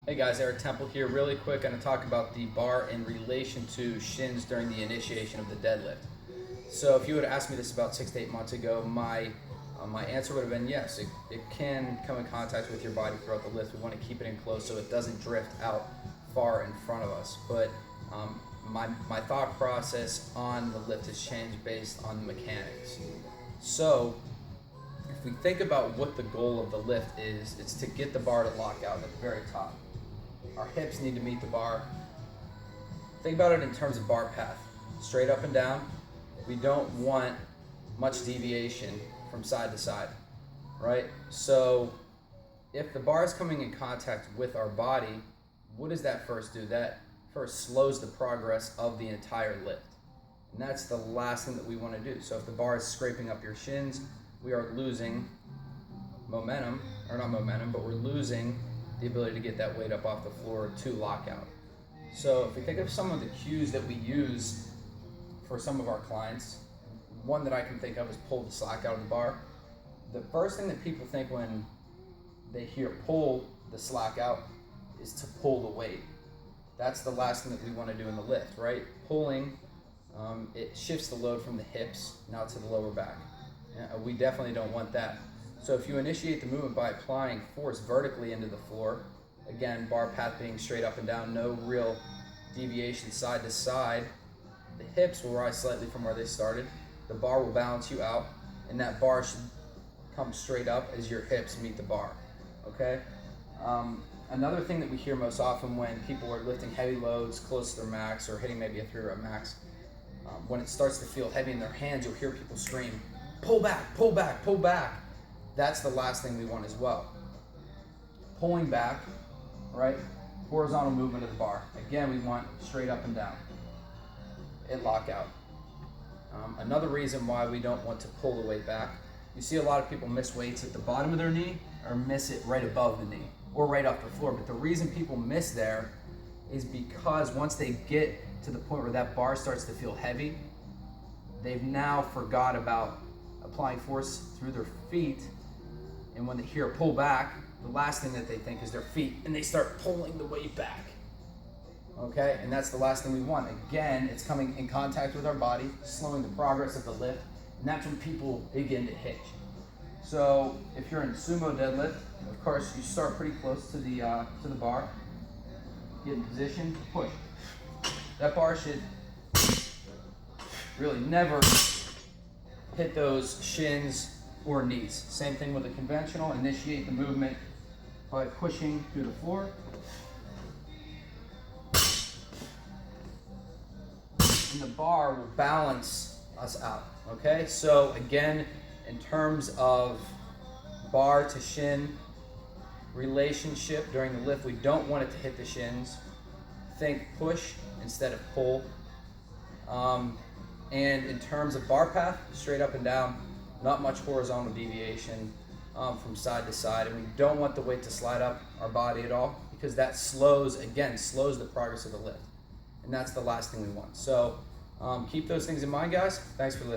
Hey guys, Eric Temple here. Really quick, going to talk about the bar in relation to shins during the initiation of the deadlift. So if you would have asked me this about 6 to 8 months ago, my answer would have been yes, it can come in contact with your body throughout the lift. We want to keep it in close so it doesn't drift out far in front of us. But my thought process on the lift has changed based on the mechanics. So if we think about what the goal of the lift is, it's to get the bar to lock out at the very top. Our hips need to meet the bar. Think about it in terms of bar path. Straight up and down. We don't want much deviation from side to side, right? So if the bar is coming in contact with our body, what does that first do? That first slows the progress of the entire lift. And that's the last thing that we want to do. So if the bar is scraping up your shins, we are losing momentum, or not momentum, but we're losing the ability to get that weight up off the floor to lockout. So if we think of some of the cues that we use for some of our clients, one that I can think of is pull the slack out of the bar. The first thing that people think when they hear pull the slack out is to pull the weight. That's the last thing that we want to do in the lift, right? Pulling, it shifts the load from the hips now to the lower back. We definitely don't want that. So if you initiate the movement by applying force vertically into the floor, again, bar path being straight up and down, no real deviation side to side, the hips will rise slightly from where they started, the bar will balance you out, and that bar should come straight up as your hips meet the bar, okay? Another thing that we hear most often when people are lifting heavy loads close to their max or hitting maybe a 3-rep max, when it starts to feel heavy in their hands, you'll hear people scream, pull back, pull back, pull back. That's the last thing we want as well. Pulling back, right? Horizontal movement of the bar. Again, we want straight up and down. It lock out. Another reason why we don't want to pull the weight back, you see a lot of people miss weights at the bottom of their knee or miss it right above the knee or right off the floor. But the reason people miss there is because once they get to the point where that bar starts to feel heavy, they've now forgot about applying force through their feet, and when they hear a pull back, the last thing that they think is their feet, and they start pulling the weight back. Okay, and that's the last thing we want. Again, it's coming in contact with our body, slowing the progress of the lift, and that's when people begin to hitch. So if you're in sumo deadlift, of course, you start pretty close to the bar, get in position, push. That bar should really never hit those shins or knees. Same thing with a conventional. Initiate the movement by pushing through the floor. And the bar will balance us out, okay? So again, in terms of bar to shin relationship during the lift, we don't want it to hit the shins. Think push instead of pull. And in terms of bar path, straight up and down, not much horizontal deviation from side to side. And we don't want the weight to slide up our body at all because that slows the progress of the lift. And that's the last thing we want. So keep those things in mind, guys. Thanks for listening.